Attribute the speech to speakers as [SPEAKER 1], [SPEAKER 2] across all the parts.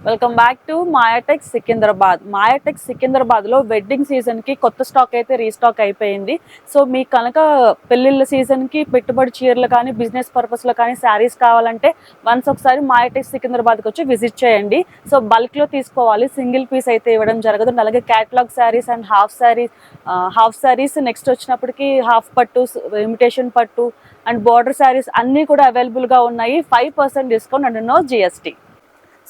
[SPEAKER 1] Welcome back to Mayatech Secunderabad. Mayatech సికింద్రాబాద్లో wedding సీజన్కి కొత్త స్టాక్ అయితే రీస్టాక్ అయిపోయింది. సో మీకు కనుక పెళ్ళిళ్ళ సీజన్కి పెట్టుబడి చీరలు కానీ బిజినెస్ పర్పస్లో కానీ శారీస్ కావాలంటే వన్స్ ఒకసారి మాయాటెక్ సికింద్రాబాద్కి వచ్చి విజిట్ చేయండి. సో బల్క్లో తీసుకోవాలి, సింగిల్ పీస్ అయితే ఇవ్వడం జరగదు. అలాగే catalogue saris and half saris next వచ్చినప్పటికీ హాఫ్ పట్టు, ఇమిటేషన్ పట్టు అండ్ బార్డర్ శారీస్ అన్నీ కూడా అవైలబుల్గా ఉన్నాయి. 5% discount and no GST.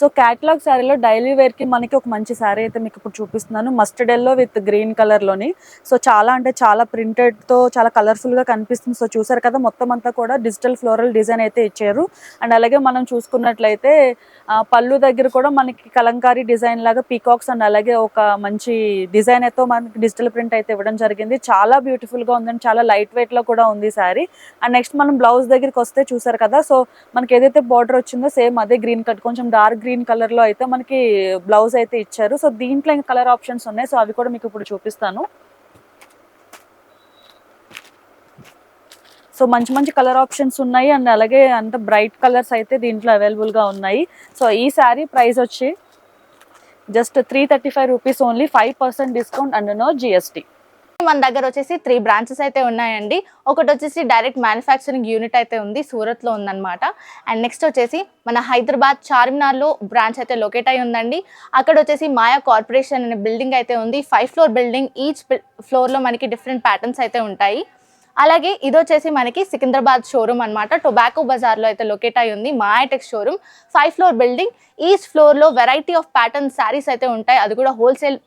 [SPEAKER 1] So catalogue శారీలో డైలీ వేర్కి మనకి ఒక మంచి శారీ అయితే మీకు ఇప్పుడు చూపిస్తున్నాను. మస్టర్డ్ ఎల్లో విత్ గ్రీన్ కలర్లోని. సో చాలా అంటే చాలా ప్రింటెడ్తో చాలా కలర్ఫుల్గా కనిపిస్తుంది. సో చూసారు కదా, మొత్తం అంతా కూడా డిజిటల్ ఫ్లోరల్ డిజైన్ అయితే ఇచ్చారు. అండ్ అలాగే మనం చూసుకున్నట్లయితే పళ్ళు దగ్గర కూడా మనకి కలంకారీ డిజైన్ లాగా పీకాక్స్ అండ్ అలాగే ఒక మంచి డిజైన్ అయితే మనకి డిజిటల్ ప్రింట్ అయితే ఇవ్వడం జరిగింది. చాలా బ్యూటిఫుల్గా ఉందండి, చాలా లైట్ వెయిట్లో కూడా ఉంది శారీ. అండ్ నెక్స్ట్ మనం బ్లౌజ్ దగ్గరికి వస్తే చూసారు కదా, సో మనకి ఏదైతే బార్డర్ వచ్చిందో సేమ్ అదే గ్రీన్ కట్, కొంచెం డార్క్ గ్రీన్ కలర్ లో అయితే మనకి బ్లౌజ్ అయితే ఇచ్చారు. సో దీంట్లో ఇంకా కలర్ ఆప్షన్స్ ఉన్నాయి. సో అవి కూడా మీకు ఇప్పుడు చూపిస్తాను. సో మంచి మంచి కలర్ ఆప్షన్స్ ఉన్నాయి అండ్ అలాగే అంత బ్రైట్ కలర్స్ అయితే దీంట్లో అవైలబుల్ గా ఉన్నాయి. సో ఈ శారీ ప్రైస్ వచ్చి just 335 rupees only, 5% discount and no GST.
[SPEAKER 2] మన దగ్గర వచ్చేసి 3 బ్రాంచెస్ అయితే ఉన్నాయండి. ఒకటి వచ్చేసి డైరెక్ట్ మ్యానుఫ్యాక్చరింగ్ యూనిట్ అయితే ఉంది, సూరత్లో ఉందన్నమాట. అండ్ నెక్స్ట్ వచ్చేసి మన హైదరాబాద్ చార్మినార్లో బ్రాంచ్ అయితే లొకేట్ అయి ఉందండి. అక్కడ వచ్చేసి మాయా కార్పొరేషన్ అనే బిల్డింగ్ అయితే ఉంది. 5 ఫ్లోర్ బిల్డింగ్, ఈచ్ ఫ్లోర్లో మనకి డిఫరెంట్ ప్యాటర్న్స్ అయితే ఉంటాయి. అలాగే ఇది వచ్చేసి మనకి సికింద్రాబాద్ షోరూమ్ అనమాట. టొబాకో బజార్లో అయితే లొకేట్ అయి ఉంది మాయాటెక్ షోరూమ్. 5 ఫ్లోర్ బిల్డింగ్, ఈచ్ ఫ్లోర్లో వెరైటీ ఆఫ్ ప్యాటర్న్ శారీస్ అయితే ఉంటాయి. అది కూడా హోల్సేల్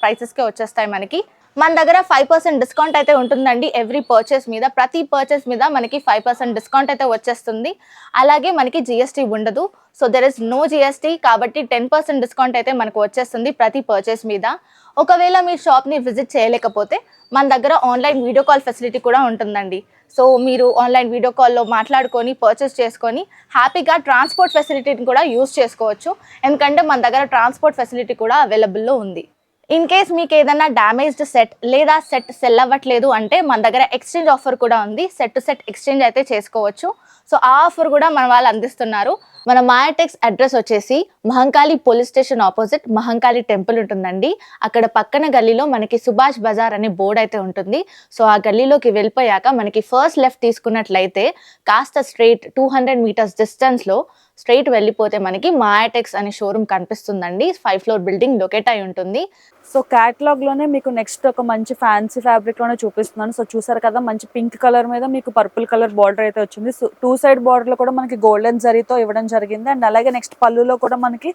[SPEAKER 2] ప్రైసెస్కే వచ్చేస్తాయి మనకి. మన దగ్గర 5% డిస్కౌంట్ అయితే ఉంటుందండి ఎవ్రీ పర్చేస్ మీద. ప్రతి పర్చేస్ మీద మనకి 5% డిస్కౌంట్ అయితే వచ్చేస్తుంది. అలాగే మనకి జిఎస్టీ ఉండదు. So there is no GST, కాబట్టి 10% డిస్కౌంట్ అయితే మనకు వచ్చేస్తుంది ప్రతి పర్చేస్ మీద. ఒకవేళ మీ షాప్ని విజిట్ చేయలేకపోతే మన దగ్గర ఆన్లైన్ వీడియో కాల్ ఫెసిలిటీ కూడా ఉంటుందండి. సో మీరు ఆన్లైన్ వీడియో కాల్లో మాట్లాడుకొని పర్చేస్ చేసుకొని హ్యాపీగా ట్రాన్స్పోర్ట్ ఫెసిలిటీని కూడా యూస్ చేసుకోవచ్చు. ఎందుకంటే మన దగ్గర ట్రాన్స్పోర్ట్ ఫెసిలిటీ కూడా అవైలబుల్లో ఉంది. ఇన్ కేస్ మీకు ఏదైనా డ్యామేజ్డ్ సెట్ లేదా సెట్ సెల్ అవ్వట్లేదు అంటే మన దగ్గర ఎక్స్చేంజ్ ఆఫర్ కూడా ఉంది. సెట్ టు సెట్ ఎక్స్చేంజ్ అయితే చేసుకోవచ్చు. సో ఆ ఆఫర్ కూడా మన వాళ్ళు అందిస్తున్నారు. మన మాయాటెక్స్ అడ్రస్ వచ్చేసి Mahankali police station opposite Mahankali temple ఉంటుందండి. అక్కడ పక్కన గల్లీలో మనకి సుభాష్ బజార్ అనే బోర్డు అయితే ఉంటుంది. సో ఆ గల్లీలోకి వెళ్ళిపోయాక మనకి ఫస్ట్ లెఫ్ట్ తీసుకున్నట్లయితే కాస్త స్ట్రైట్ 200 మీటర్స్ డిస్టెన్స్లో స్ట్రైట్ వెళ్ళిపోతే మనకి మాయాటెక్స్ అనే షోరూమ్ కనిపిస్తుందండి. 5 ఫ్లోర్ బిల్డింగ్ లొకేట్ అయి ఉంటుంది.
[SPEAKER 1] సో క్యాటలాగ్లోనే మీకు నెక్స్ట్ ఒక మంచి ఫ్యాన్సీ ఫ్యాబ్రిక్లోనే చూపిస్తున్నాను. సో చూసారు కదా, మంచి పింక్ కలర్ మీద మీకు పర్పుల్ కలర్ బార్డర్ అయితే వచ్చింది. సో 2 సైడ్ బార్డర్లో కూడా మనకి గోల్డెన్ జరీతో ఇవ్వడం జరిగింది. అండ్ అలాగే నెక్స్ట్ పళ్ళులో కూడా మనకి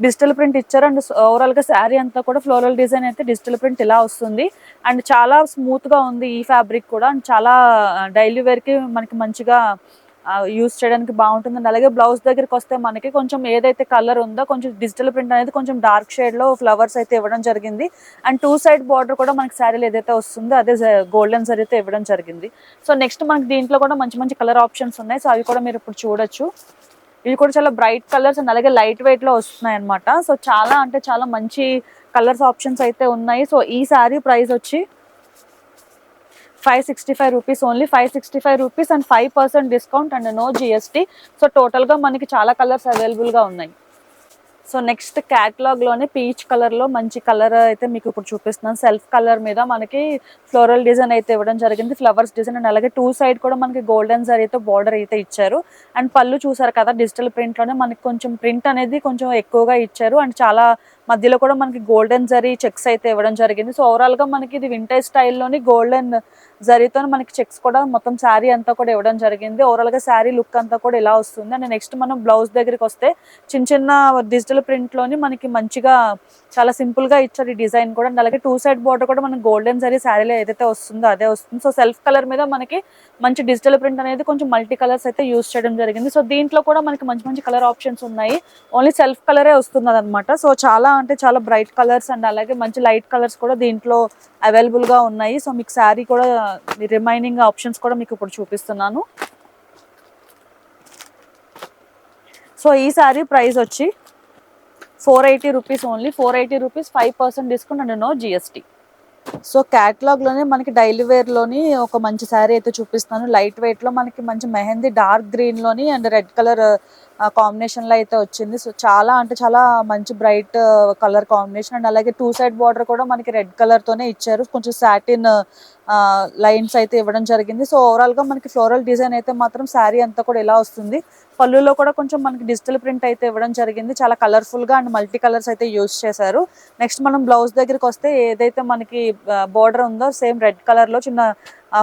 [SPEAKER 1] డిజిటల్ ప్రింట్ ఇచ్చారు. అండ్ ఓవరాల్గా శారీ అంతా కూడా ఫ్లోరల్ డిజైన్ అయితే డిజిటల్ ప్రింట్ ఇలా వస్తుంది. అండ్ చాలా స్మూత్గా ఉంది ఈ ఫ్యాబ్రిక్ కూడా. అండ్ చాలా డైలీ వేర్కి మనకి మంచిగా యూస్ చేయడానికి బాగుంటుంది. అండ్ అలాగే బ్లౌజ్ దగ్గరికి వస్తే మనకి కొంచెం ఏదైతే కలర్ ఉందో కొంచెం డిజిటల్ ప్రింట్ అనేది కొంచెం డార్క్ షేడ్లో ఫ్లవర్స్ అయితే ఇవ్వడం జరిగింది. అండ్ 2 సైడ్ బార్డర్ కూడా మనకి శారీలో ఏదైతే వస్తుందో అదే గోల్డెన్ జరీ అయితే ఇవ్వడం జరిగింది. సో నెక్స్ట్ మనకి దీంట్లో కూడా మంచి మంచి కలర్ ఆప్షన్స్ ఉన్నాయి. సో అవి కూడా మీరు ఇప్పుడు చూడొచ్చు. ఇవి కూడా చాలా బ్రైట్ కలర్స్ అండ్ అలాగే లైట్ వెయిట్లో వస్తున్నాయి అనమాట. సో చాలా అంటే చాలా మంచి కలర్స్ ఆప్షన్స్ అయితే ఉన్నాయి. సో ఈ శారీ ప్రైస్ వచ్చి 565 rupees only, 565 rupees and 5% discount and no GST. So టోటల్గా మనకి చాలా కలర్స్ అవైలబుల్గా ఉన్నాయి. సో నెక్స్ట్ క్యాటలాగ్లోనే పీచ్ కలర్లో మంచి కలర్ అయితే మీకు ఇప్పుడు చూపిస్తున్నాను. సెల్ఫ్ కలర్ మీద మనకి ఫ్లోరల్ డిజైన్ అయితే ఇవ్వడం జరిగింది, ఫ్లవర్స్ డిజైన్. అండ్ అలాగే 2 సైడ్ కూడా మనకి గోల్డెన్ జరీతో బార్డర్ అయితే ఇచ్చారు. అండ్ పళ్ళు చూసారు కదా, డిజిటల్ ప్రింట్లోనే మనకి కొంచెం ప్రింట్ అనేది కొంచెం ఎక్కువగా ఇచ్చారు. అండ్ చాలా మధ్యలో కూడా మనకి గోల్డెన్ జరీ చెక్స్ అయితే ఇవ్వడం జరిగింది. సో ఓవరాల్గా మనకి ఇది వింటేజ్ స్టైల్లోని గోల్డెన్ జరీతో మనకి చెక్స్ కూడా మొత్తం శారీ అంతా కూడా ఇవ్వడం జరిగింది. ఓవరాల్గా శారీ లుక్ అంతా కూడా ఇలా వస్తుంది. అండ్ నెక్స్ట్ మనం బ్లౌజ్ దగ్గరికి వస్తే చిన్న చిన్న డిజిటల్ ప్రింట్లోని మనకి మంచిగా చాలా సింపుల్గా ఇచ్చారు ఈ డిజైన్ కూడా. అండ్ అలాగే 2 సైడ్ బార్డర్ కూడా మనకి గోల్డెన్ జరీ శారీలో ఏదైతే వస్తుందో అదే వస్తుంది. సో సెల్ఫ్ కలర్ మీద మనకి మంచి డిజిటల్ ప్రింట్ అనేది కొంచెం మల్టీ కలర్స్ అయితే యూస్ చేయడం జరిగింది. సో దీంట్లో కూడా మనకి మంచి మంచి కలర్ ఆప్షన్స్ ఉన్నాయి. ఓన్లీ సెల్ఫ్ కలరే వస్తుంది అనమాట. సో చాలా అంటే చాలా బ్రైట్ కలర్స్ అండ్ అలాగే మంచి లైట్ కలర్స్ కూడా దీంట్లో అవైలబుల్గా ఉన్నాయి. సో మీకు శారీ కూడా రిమైనింగ్ ఆప్షన్స్ కూడా మీకు ఇప్పుడు చూపిస్తున్నాను. సో ఈ శారీ ప్రైస్ వచ్చి 480 rupees only, 480 rupees, 5% discount and no GST. So క్యాటలాగ్లోనే మనకి డైలీ వేర్లోని ఒక మంచి శారీ అయితే చూపిస్తున్నాను. లైట్ వెయిట్లో మనకి మంచి మెహందీ డార్క్ గ్రీన్లోని అండ్ రెడ్ కలర్ కాంబినేషన్లో అయితే వచ్చింది. సో చాలా అంటే చాలా మంచి బ్రైట్ కలర్ కాంబినేషన్. అండ్ అలాగే 2 సైడ్ బార్డర్ కూడా మనకి రెడ్ కలర్తోనే ఇచ్చారు. కొంచెం సాటిన్ లైన్స్ అయితే ఇవ్వడం జరిగింది. సో ఓవరాల్గా మనకి ఫ్లోరల్ డిజైన్ అయితే మాత్రం శారీ అంతా కూడా ఇలా వస్తుంది. పళ్ళులో కూడా కొంచెం మనకి డిజిటల్ ప్రింట్ అయితే ఇవ్వడం జరిగింది. చాలా కలర్ఫుల్గా అండ్ మల్టీ కలర్స్ అయితే యూజ్ చేశారు. నెక్స్ట్ మనం బ్లౌజ్ దగ్గరికి వస్తే ఏదైతే మనకి బార్డర్ ఉందో సేమ్ రెడ్ కలర్లో చిన్న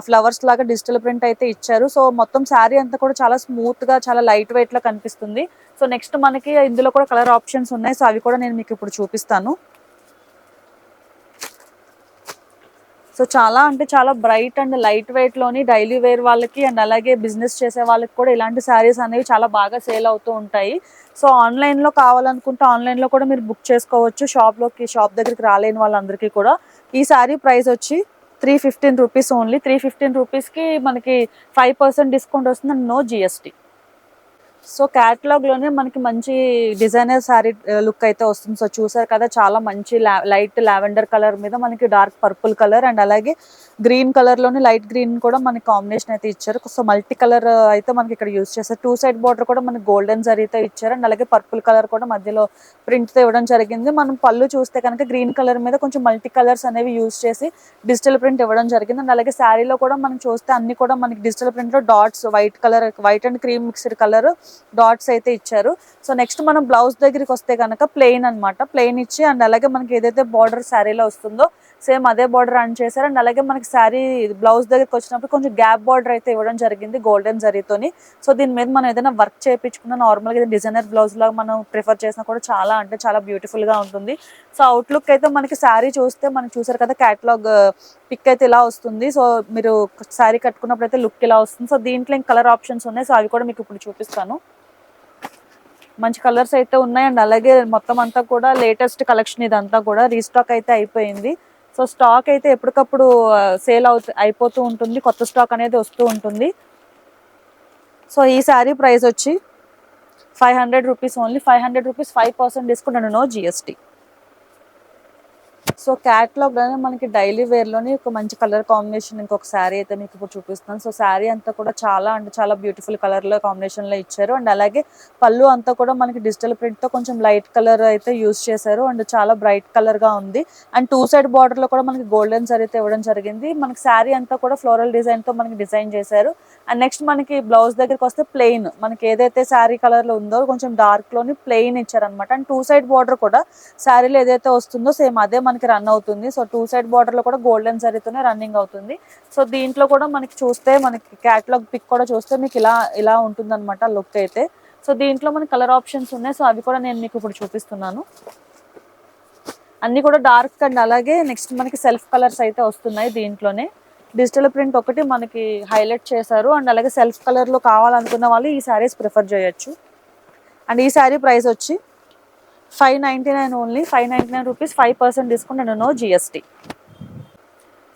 [SPEAKER 1] ఫ్లవర్స్ లాగా డిజిటల్ ప్రింట్ అయితే ఇచ్చారు. సో మొత్తం శారీ అంతా కూడా చాలా స్మూత్గా చాలా లైట్ వెయిట్లో కనిపిస్తుంది. సో నెక్స్ట్ మనకి ఇందులో కూడా కలర్ ఆప్షన్స్ ఉన్నాయి. సో అవి కూడా నేను మీకు ఇప్పుడు చూపిస్తాను. సో చాలా అంటే చాలా బ్రైట్ అండ్ లైట్ వెయిట్లోని డైలీ వేర్ వాళ్ళకి అండ్ అలాగే బిజినెస్ చేసే వాళ్ళకి కూడా ఇలాంటి శారీస్ అనేవి చాలా బాగా సేల్ అవుతూ ఉంటాయి. సో ఆన్లైన్లో కావాలనుకుంటే ఆన్లైన్లో కూడా మీరు బుక్ చేసుకోవచ్చు. షాప్ దగ్గరికి రాలేని వాళ్ళందరికీ కూడా. ఈ శారీ ప్రైస్ వచ్చి 315 రూపీస్ ఓన్లీ. 315 రూపీస్కి మనకి 5% డిస్కౌంట్ వస్తుంది అండ్ నో జిఎస్టీ. సో క్యాటలాగ్లోనే మనకి మంచి డిజైనర్ శారీ లుక్ అయితే వస్తుంది. సో చూసారు కదా, చాలా మంచి లైట్ లావెండర్ కలర్ మీద మనకి డార్క్ పర్పుల్ కలర్ అండ్ అలాగే గ్రీన్ కలర్లోని లైట్ గ్రీన్ కూడా మనకి కాంబినేషన్ అయితే ఇచ్చారు. సో మల్టీ కలర్ అయితే మనకి ఇక్కడ యూజ్ చేస్తారు. 2 సైడ్ బార్డర్ కూడా మనకి గోల్డెన్ జరీతో ఇచ్చారు అండ్ అలాగే పర్పుల్ కలర్ కూడా మధ్యలో ప్రింట్తో ఇవ్వడం జరిగింది. మనం పళ్ళు చూస్తే కనుక గ్రీన్ కలర్ మీద కొంచెం మల్టీ కలర్స్ అనేవి యూజ్ చేసి డిజిటల్ ప్రింట్ ఇవ్వడం జరిగింది. అండ్ అలాగే శారీలో కూడా మనం చూస్తే అన్ని కూడా మనకి డిజిటల్ ప్రింట్లో dots white and cream mixed colour dots అయితే ఇచ్చారు. సో నెక్స్ట్ మనం బ్లౌజ్ దగ్గరికి వస్తే కనుక ప్లెయిన్ అనమాట. ప్లెయిన్ ఇచ్చి అండ్ అలాగే మనకి ఏదైతే బార్డర్ శారీలో వస్తుందో సేమ్ అదే బార్డర్ రన్ చేశారు. అండ్ అలాగే మనకి శారీ బ్లౌజ్ దగ్గరికి వచ్చినప్పుడు కొంచెం గ్యాప్ బార్డర్ అయితే ఇవ్వడం జరిగింది గోల్డెన్ జరీతోని. సో దీని మీద మనం ఏదైనా వర్క్ చేయించుకున్న నార్మల్గా డిజైనర్ బ్లౌజ్ లాగా మనం ప్రిఫర్ చేసినా కూడా చాలా అంటే చాలా బ్యూటిఫుల్గా ఉంటుంది. సో అవుట్లుక్ అయితే మనకి శారీ చూస్తే మనం చూసారు కదా, క్యాటలాగ్ పిక్ అయితే ఇలా వస్తుంది. సో మీరు శారీ కట్టుకున్నప్పుడు అయితే లుక్ ఇలా వస్తుంది. సో దీంట్లో ఇంకా కలర్ ఆప్షన్స్ ఉన్నాయి. సో అవి కూడా మీకు ఇప్పుడు చూపిస్తాను. మంచి కలర్స్ అయితే ఉన్నాయి అండ్ అలాగే మొత్తం అంతా కూడా లేటెస్ట్ కలెక్షన్. ఇదంతా కూడా రీస్టాక్ అయితే అయిపోయింది. సో స్టాక్ అయితే ఎప్పటికప్పుడు సేల్ అయిపోతూ ఉంటుంది. కొత్త స్టాక్ అనేది వస్తూ ఉంటుంది. సో ఈ శారీ ప్రైస్ వచ్చి 500 rupees only. 500 rupees 5% discount and no GST. So క్యాటలాగ్లోనే మనకి డైలీ వేర్లోని ఒక మంచి కలర్ కాంబినేషన్ ఇంకొక శారీ అయితే మీకు ఇప్పుడు చూపిస్తాను. సో శారీ అంతా కూడా చాలా అంటే చాలా బ్యూటిఫుల్ కలర్లో కాంబినేషన్లో ఇచ్చారు. అండ్ అలాగే పళ్ళు అంతా కూడా మనకి డిజిటల్ ప్రింట్తో కొంచెం లైట్ కలర్ అయితే యూజ్ చేశారు అండ్ చాలా బ్రైట్ కలర్గా ఉంది. అండ్ 2 సైడ్ బార్డర్లో కూడా మనకి గోల్డెన్ జరీ అయితే ఇవ్వడం జరిగింది. మనకి శారీ అంతా కూడా ఫ్లోరల్ డిజైన్తో మనకి డిజైన్ చేశారు. అండ్ నెక్స్ట్ మనకి బ్లౌజ్ దగ్గరికి వస్తే ప్లెయిన్, మనకి ఏదైతే శారీ కలర్లో ఉందో కొంచెం డార్క్లోని ప్లెయిన్ ఇచ్చారనమాట. అండ్ 2 సైడ్ బార్డర్ కూడా శారీలో ఏదైతే వస్తుందో సేమ్ అదే మనకి రన్ అవుతుంది. సో 2 సైడ్ బార్డర్లో కూడా గోల్డెన్ జరీతోనే రన్నింగ్ అవుతుంది. సో దీంట్లో కూడా మనకి చూస్తే మనకి క్యాటలాగ్ పిక్ కూడా చూస్తే మీకు ఇలా ఉంటుందన్నమాట లుక్ అయితే. సో దీంట్లో మనకి కలర్ ఆప్షన్స్ ఉన్నాయి. సో అవి కూడా నేను మీకు ఇప్పుడు చూపిస్తున్నాను. అన్నీ కూడా డార్క్ అండ్ అలాగే నెక్స్ట్ మనకి సెల్ఫ్ కలర్స్ అయితే వస్తున్నాయి. దీంట్లోనే డిజిటల్ ప్రింట్ ఒకటి మనకి హైలైట్ చేశారు అండ్ అలాగే సెల్ఫ్ కలర్లో కావాలనుకున్న వాళ్ళు ఈ శారీస్ ప్రిఫర్ చేయొచ్చు. అండ్ ఈ శారీ ప్రైస్ వచ్చి 599 only. 599 rupees 5% discount and no GST.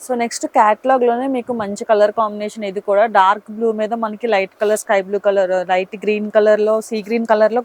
[SPEAKER 1] So next క్యాటలాగ్లోనే మీకు మంచి కలర్ కాంబినేషన్. ఇది కూడా డార్క్ బ్లూ మీద మనకి light colour sky blue colour light green కలర్లో సీ గ్రీన్ కలర్లో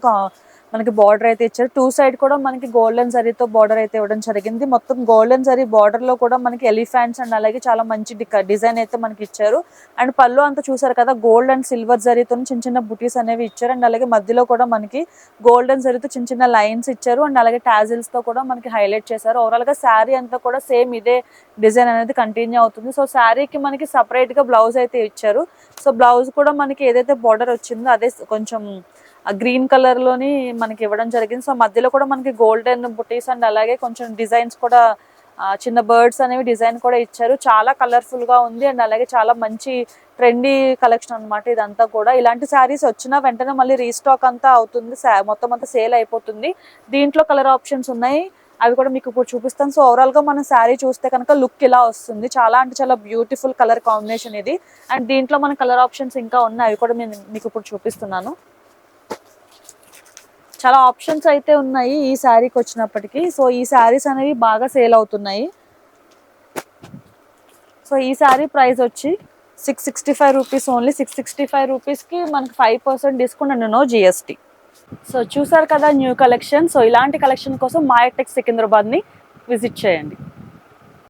[SPEAKER 1] మనకి బార్డర్ అయితే ఇచ్చారు. 2 సైడ్ కూడా మనకి గోల్డెన్ జరీతో బార్డర్ అయితే ఇవ్వడం జరిగింది. మొత్తం గోల్డెన్ జరీ బార్డర్లో కూడా మనకి ఎలిఫెంట్స్ అండ్ అలాగే చాలా మంచి డిజైన్ అయితే మనకి ఇచ్చారు. అండ్ పళ్ళు అంతా చూసారు కదా, గోల్డ్ అండ్ సిల్వర్ జరీతో చిన్న చిన్న బుటీస్ అనేవి ఇచ్చారు. అండ్ అలాగే మధ్యలో కూడా మనకి గోల్డెన్ జరీతో చిన్న చిన్న లైన్స్ ఇచ్చారు అండ్ అలాగే టాజిల్స్తో కూడా మనకి హైలైట్ చేశారు. ఓవరాల్గా శారీ అంతా కూడా సేమ్ ఇదే డిజైన్ అనేది కంటిన్యూ అవుతుంది. సో శారీకి మనకి సపరేట్గా బ్లౌజ్ అయితే ఇచ్చారు. సో బ్లౌజ్ కూడా మనకి ఏదైతే బార్డర్ వచ్చిందో అదే కొంచెం గ్రీన్ కలర్లోని మనకి ఇవ్వడం జరిగింది. సో మధ్యలో కూడా మనకి గోల్డెన్ బుటీస్ అండ్ అలాగే కొంచెం డిజైన్స్ కూడా చిన్న బర్డ్స్ అనేవి డిజైన్ కూడా ఇచ్చారు. చాలా కలర్ఫుల్గా ఉంది అండ్ అలాగే చాలా మంచి ట్రెండీ కలెక్షన్ అనమాట ఇదంతా కూడా. ఇలాంటి శారీస్ వచ్చినా వెంటనే మళ్ళీ రీస్టాక్ అంతా అవుతుంది, మొత్తం అంతా సేల్ అయిపోతుంది. దీంట్లో కలర్ ఆప్షన్స్ ఉన్నాయి, అవి కూడా మీకు ఇప్పుడు చూపిస్తాను. సో ఓవరాల్గా మనం శారీ చూస్తే కనుక లుక్ ఇలా వస్తుంది. చాలా అంటే చాలా బ్యూటిఫుల్ కలర్ కాంబినేషన్ ఇది. అండ్ దీంట్లో మన కలర్ ఆప్షన్స్ ఇంకా ఉన్నాయి, అవి కూడా నేను మీకు ఇప్పుడు చూపిస్తున్నాను. చాలా ఆప్షన్స్ అయితే ఉన్నాయి ఈ శారీకి వచ్చినప్పటికీ. సో ఈ శారీస్ అనేవి బాగా సేల్ అవుతున్నాయి. సో ఈ శారీ ప్రైస్ వచ్చి 665 రూపీస్ ఓన్లీ. 665 రూపీస్కి మనకి 5% discount and no GST. So చూసారు కదా న్యూ కలెక్షన్. సో ఇలాంటి కలెక్షన్ కోసం మాయటెక్స్ సికింద్రాబాద్ని విజిట్ చేయండి.